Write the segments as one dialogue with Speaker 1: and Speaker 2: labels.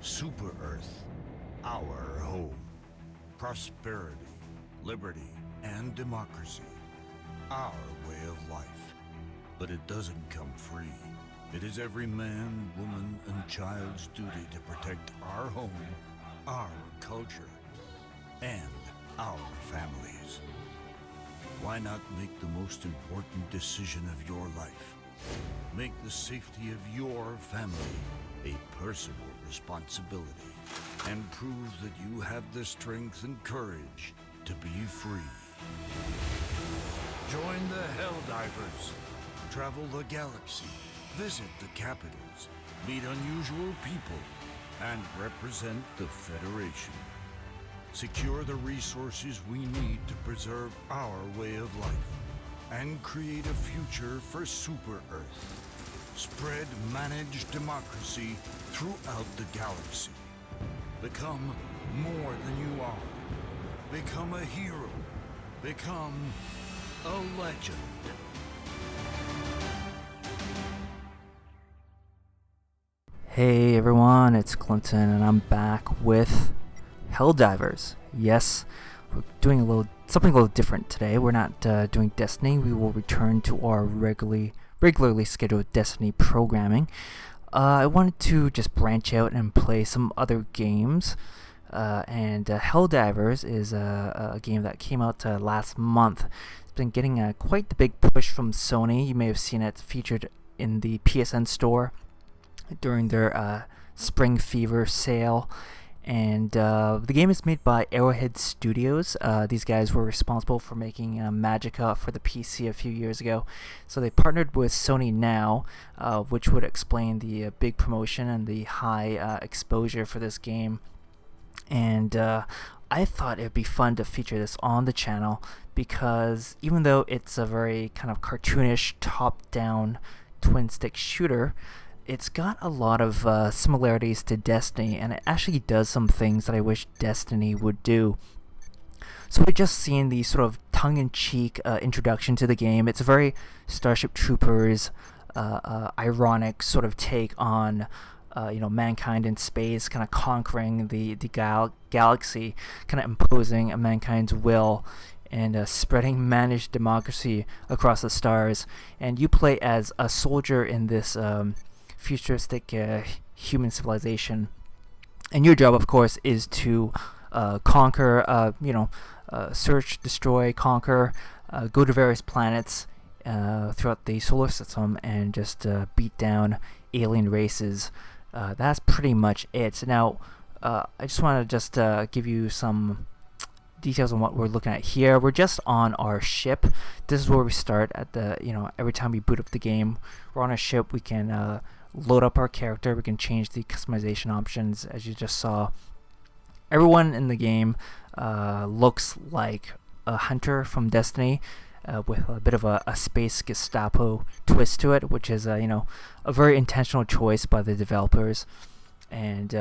Speaker 1: Super Earth, our home. Prosperity, liberty, and democracy. Our way of life. But it doesn't come free. It is every man, woman, and child's duty to protect our home, our culture, and our families. Why not make the most important decision of your life? Make the safety of your family a personal responsibility, and prove that you have the strength and courage to be free. Join the Helldivers. Travel the galaxy, visit the capitals, meet unusual people, and represent the Federation. Secure the resources we need to preserve our way of life and create a future for Super Earth. Spread managed democracy throughout the galaxy. Become more than you are. Become a hero. Become a legend.
Speaker 2: Hey everyone, it's Clinton and I'm back with Helldivers. Yes, we're doing something a little different today. We're not doing Destiny. We will return to our regularly scheduled Destiny programming. I wanted to just branch out and play some other games. And Helldivers is a game that came out last month. It's been getting quite the big push from Sony. You may have seen it featured in the PSN store during their Spring Fever sale. And the game is made by Arrowhead Studios. These guys were responsible for making Magicka for the PC a few years ago. So they partnered with Sony now, which would explain the big promotion and the high exposure for this game. And I thought it would be fun to feature this on the channel because even though it's a very kind of cartoonish top-down twin-stick shooter, it's got a lot of similarities to Destiny, and it actually does some things that I wish Destiny would do. So we're just seeing the sort of tongue-in-cheek introduction to the game. It's a very Starship Troopers ironic sort of take on mankind in space, kind of conquering the galaxy, kind of imposing mankind's will and spreading managed democracy across the stars. And you play as a soldier in this futuristic human civilization, and your job, of course, is to conquer, search, destroy, conquer, go to various planets throughout the solar system, and just beat down alien races. That's pretty much it. Now, I just want to give you some details on what we're looking at here. We're just on our ship. This is where we start at the, every time we boot up the game, we're on a ship. We can load up our character. We can change the customization options, as you just saw. Everyone in the game looks like a hunter from Destiny, with a bit of a space Gestapo twist to it, which is a very intentional choice by the developers. And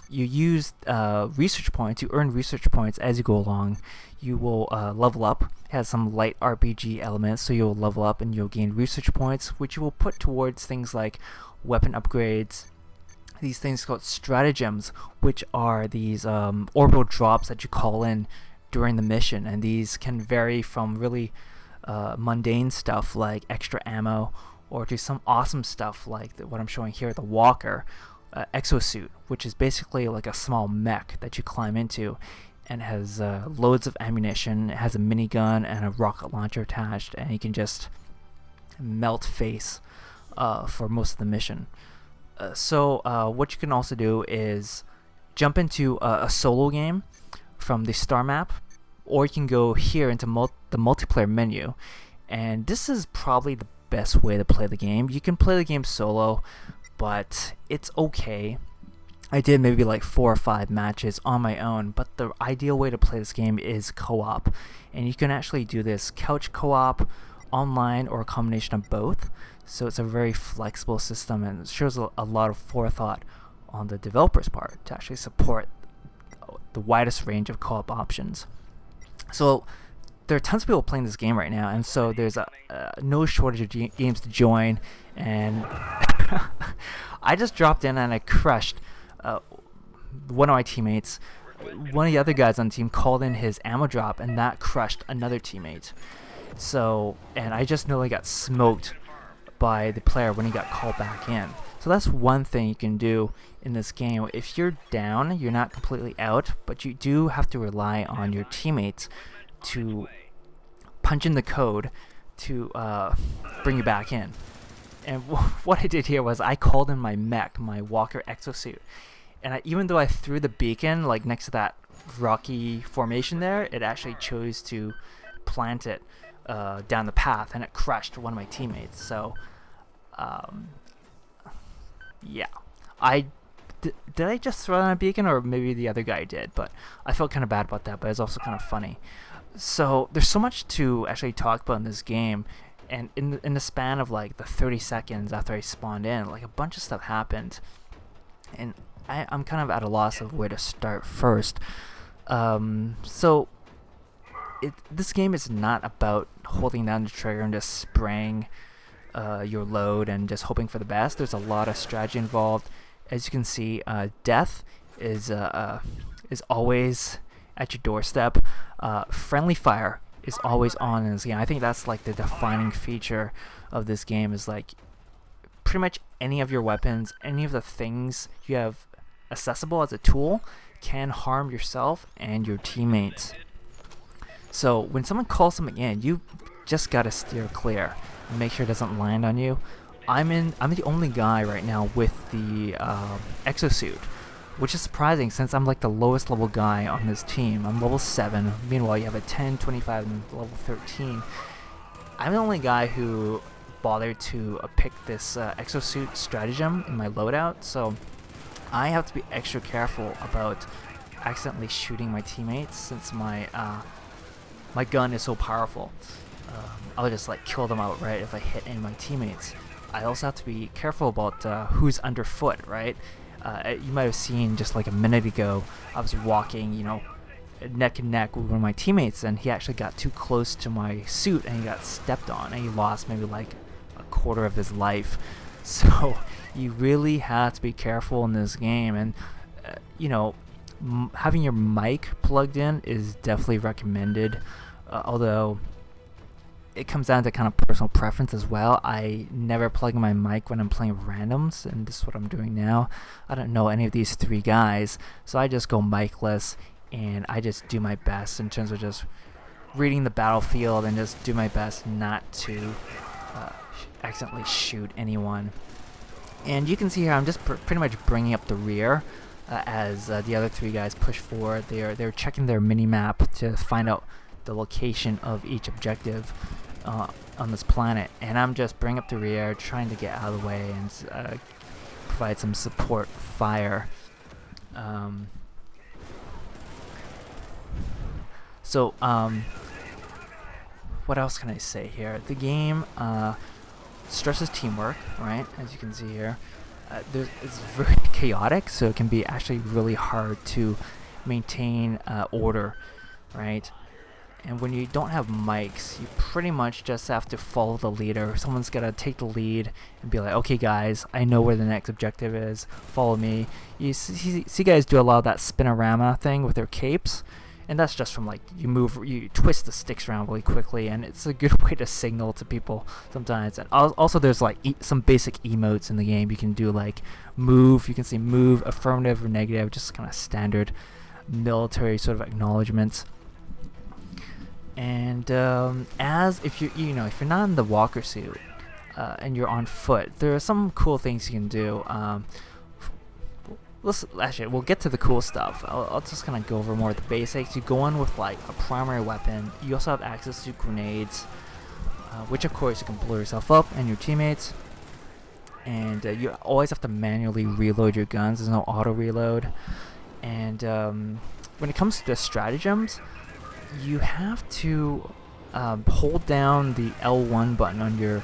Speaker 2: you use research points. You earn research points as you go along. You will level up. It has some light RPG elements, so you'll level up and you'll gain research points, which you will put towards things like weapon upgrades. These things called stratagems, which are these orbital drops that you call in during the mission, and these can vary from really mundane stuff like extra ammo, or to some awesome stuff like what I'm showing here, the Walker exosuit, which is basically like a small mech that you climb into, and has loads of ammunition. It has a minigun and a rocket launcher attached, and you can just melt face for most of the mission. So what you can also do is jump into a solo game from the star map, or you can go here into the multiplayer menu, and this is probably the best way to play the game. You can play the game solo, but it's okay. I did maybe like 4 or 5 matches on my own, but the ideal way to play this game is co-op, and you can actually do this couch co-op, online, or a combination of both. So it's a very flexible system, and it shows a lot of forethought on the developer's part to actually support the widest range of co-op options. So there are tons of people playing this game right now, and so there's no shortage of games to join. And I just dropped in and I crushed one of my teammates, one of the other guys on the team called in his ammo drop, and that crushed another teammate. So, and I just nearly got smoked by the player when he got called back in. So that's one thing you can do in this game. If you're down, you're not completely out, but you do have to rely on your teammates to punch in the code to bring you back in. And what I did here was I called in my mech, my Walker exosuit. And even though I threw the beacon like next to that rocky formation there, it actually chose to plant it down the path, and it crushed one of my teammates. So, yeah. Did I just throw down a beacon, or maybe the other guy did? But I felt kind of bad about that, but it's also kind of funny. So there's so much to actually talk about in this game, and in the span of like the 30 seconds after I spawned in, like a bunch of stuff happened, and I'm kind of at a loss of where to start first. So this game is not about holding down the trigger and just spraying your load and just hoping for the best. There's a lot of strategy involved. As you can see, death is always at your doorstep. Friendly fire is always on in this game. I think that's like the defining feature of this game, is like pretty much any of your weapons, any of the things you have accessible as a tool can harm yourself and your teammates. So when someone calls something in, you just gotta steer clear and make sure it doesn't land on you. I'm the only guy right now with the exosuit, which is surprising since I'm like the lowest level guy on this team. I'm level 7. Meanwhile, you have a 10, 25, and level 13. I'm the only guy who bothered to pick this exosuit stratagem in my loadout, so I have to be extra careful about accidentally shooting my teammates since my gun is so powerful. I'll just like kill them outright if I hit any of my teammates. I also have to be careful about who's underfoot, right? You might have seen just like a minute ago, I was walking, neck and neck with one of my teammates, and he actually got too close to my suit and he got stepped on, and he lost maybe like a quarter of his life. So you really have to be careful in this game, and having your mic plugged in is definitely recommended, although it comes down to kind of personal preference as well. I never plug in my mic when I'm playing randoms, and this is what I'm doing now. I don't know any of these three guys, so I just go micless, and I just do my best in terms of just reading the battlefield and just do my best not to accidentally shoot anyone. And you can see here I'm just pretty much bringing up the rear as the other three guys push forward. They're checking their mini-map to find out the location of each objective on this planet, and I'm just bringing up the rear, trying to get out of the way and provide some support fire. So what else can I say here? The game stresses teamwork, right? As you can see here, it's very chaotic, so it can be actually really hard to maintain order, right? And when you don't have mics, you pretty much just have to follow the leader. Someone's got to take the lead and be like, okay guys, I know where the next objective is, follow me. You see guys do a lot of that spinorama thing with their capes, and that's just from like you twist the sticks around really quickly, and it's a good way to signal to people sometimes. And also there's like some basic emotes in the game. You can do like move, you can see move, affirmative or negative, just kind of standard military sort of acknowledgements. And as if you're not in the walker suit and you're on foot, there are some cool things you can do. We'll get to the cool stuff. I'll just kind of go over more of the basics. You go in with like a primary weapon. You also have access to grenades, which of course you can blow yourself up and your teammates. And you always have to manually reload your guns. There's no auto reload. And when it comes to the stratagems, you have to hold down the L1 button on your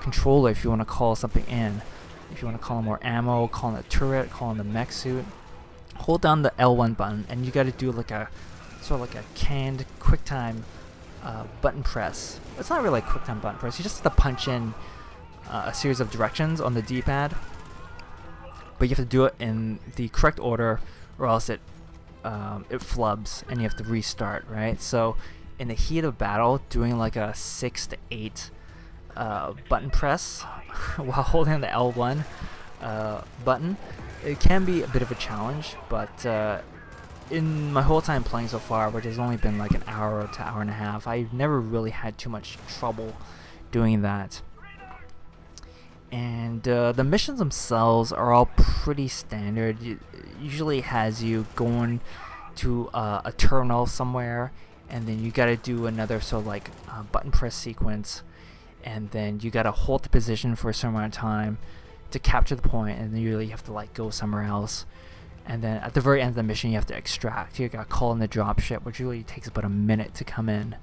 Speaker 2: controller if you want to call something in. If you want to call in more ammo, call in a turret, call in the mech suit, hold down the L1 button, and you got to do like a sort of like a canned QuickTime button press. It's not really a QuickTime button press. You just have to punch in a series of directions on the D-pad, but you have to do it in the correct order, or else it flubs and you have to restart, right? So in the heat of battle, doing like a 6 to 8 button press while holding the L1 button, it can be a bit of a challenge, but in my whole time playing so far, which has only been like an hour to hour and a half, I've never really had too much trouble doing that. And the missions themselves are all pretty standard. It usually has you going to a terminal somewhere, and then you gotta do another button press sequence, and then you gotta hold the position for a certain amount of time to capture the point, and then you really have to like go somewhere else. And then at the very end of the mission, you have to extract. You gotta call in the dropship, which usually takes about a minute to come in,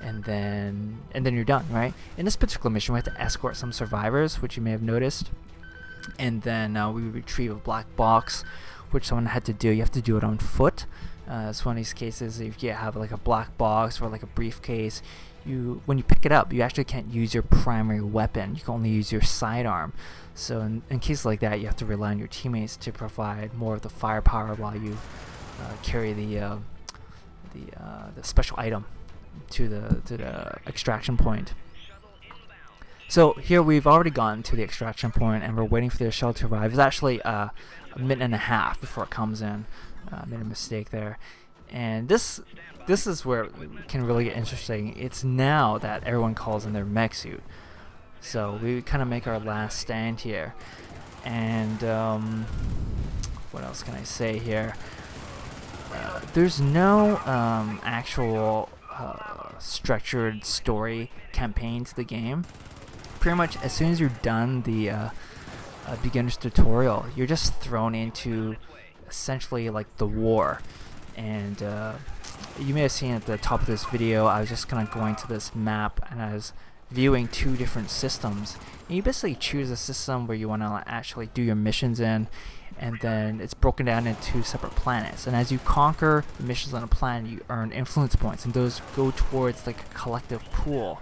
Speaker 2: and then you're done, right? In this particular mission, we have to escort some survivors, which you may have noticed, and then we retrieve a black box, which someone had to do. You have to do it on foot. It's one of these cases if you have like a black box or like a briefcase, when you pick it up, you actually can't use your primary weapon. You can only use your sidearm. So in cases like that, you have to rely on your teammates to provide more of the firepower while you carry the special item to the extraction point. So here we've already gotten to the extraction point, and we're waiting for the shuttle to arrive. It's actually a minute and a half before it comes in. Made a mistake there, and this is where it can really get interesting. It's now that everyone calls in their mech suit, so we kind of make our last stand here. And what else can I say here? There's no actual structured story campaign to the game. Pretty much as soon as you're done the beginner's tutorial, you're just thrown into essentially like the war. And you may have seen at the top of this video, I was just kind of going to this map and I was viewing 2 different systems, and you basically choose a system where you want to actually do your missions in, and then it's broken down into 2 separate planets, and as you conquer the missions on a planet, you earn influence points, and those go towards like a collective pool.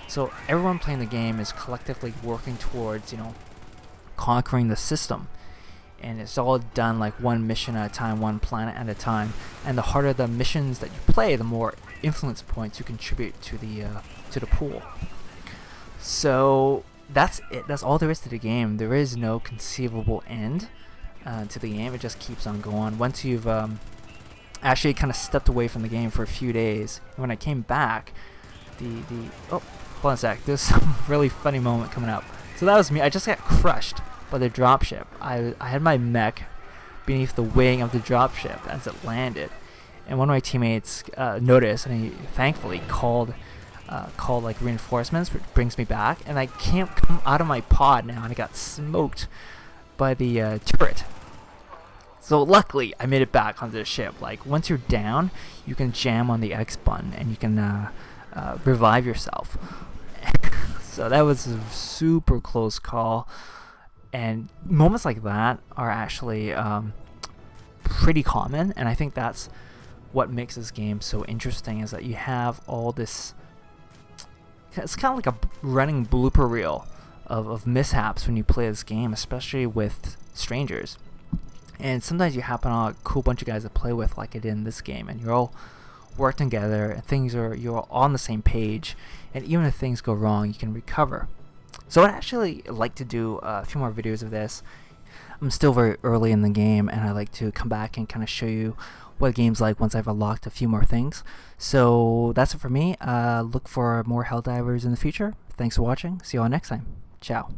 Speaker 2: So everyone playing the game is collectively working towards, conquering the system. And it's all done like one mission at a time, one planet at a time. And the harder the missions that you play, the more influence points you contribute to the pool. So that's it. That's all there is to the game. There is no conceivable end to the game. It just keeps on going. Once you've actually kind of stepped away from the game for a few days, and when I came back, oh, hold on a sec. There's some really funny moment coming up. So that was me. I just got crushed by the dropship. I had my mech beneath the wing of the dropship as it landed, and one of my teammates noticed, and he thankfully called like reinforcements, which brings me back, and I can't come out of my pod now, and I got smoked by the turret. So luckily I made it back onto the ship. Like once you're down, you can jam on the X button and you can revive yourself. So that was a super close call. And moments like that are actually pretty common, and I think that's what makes this game so interesting, is that you have all this, it's kind of like a running blooper reel of mishaps when you play this game, especially with strangers. And sometimes you happen on a cool bunch of guys to play with, like I did in this game, and you're all working together, and you're all on the same page, and even if things go wrong, you can recover. So I'd actually like to do a few more videos of this. I'm still very early in the game, and I like to come back and kind of show you what the game's like once I've unlocked a few more things. So that's it for me. Look for more Helldivers in the future. Thanks for watching. See you all next time. Ciao.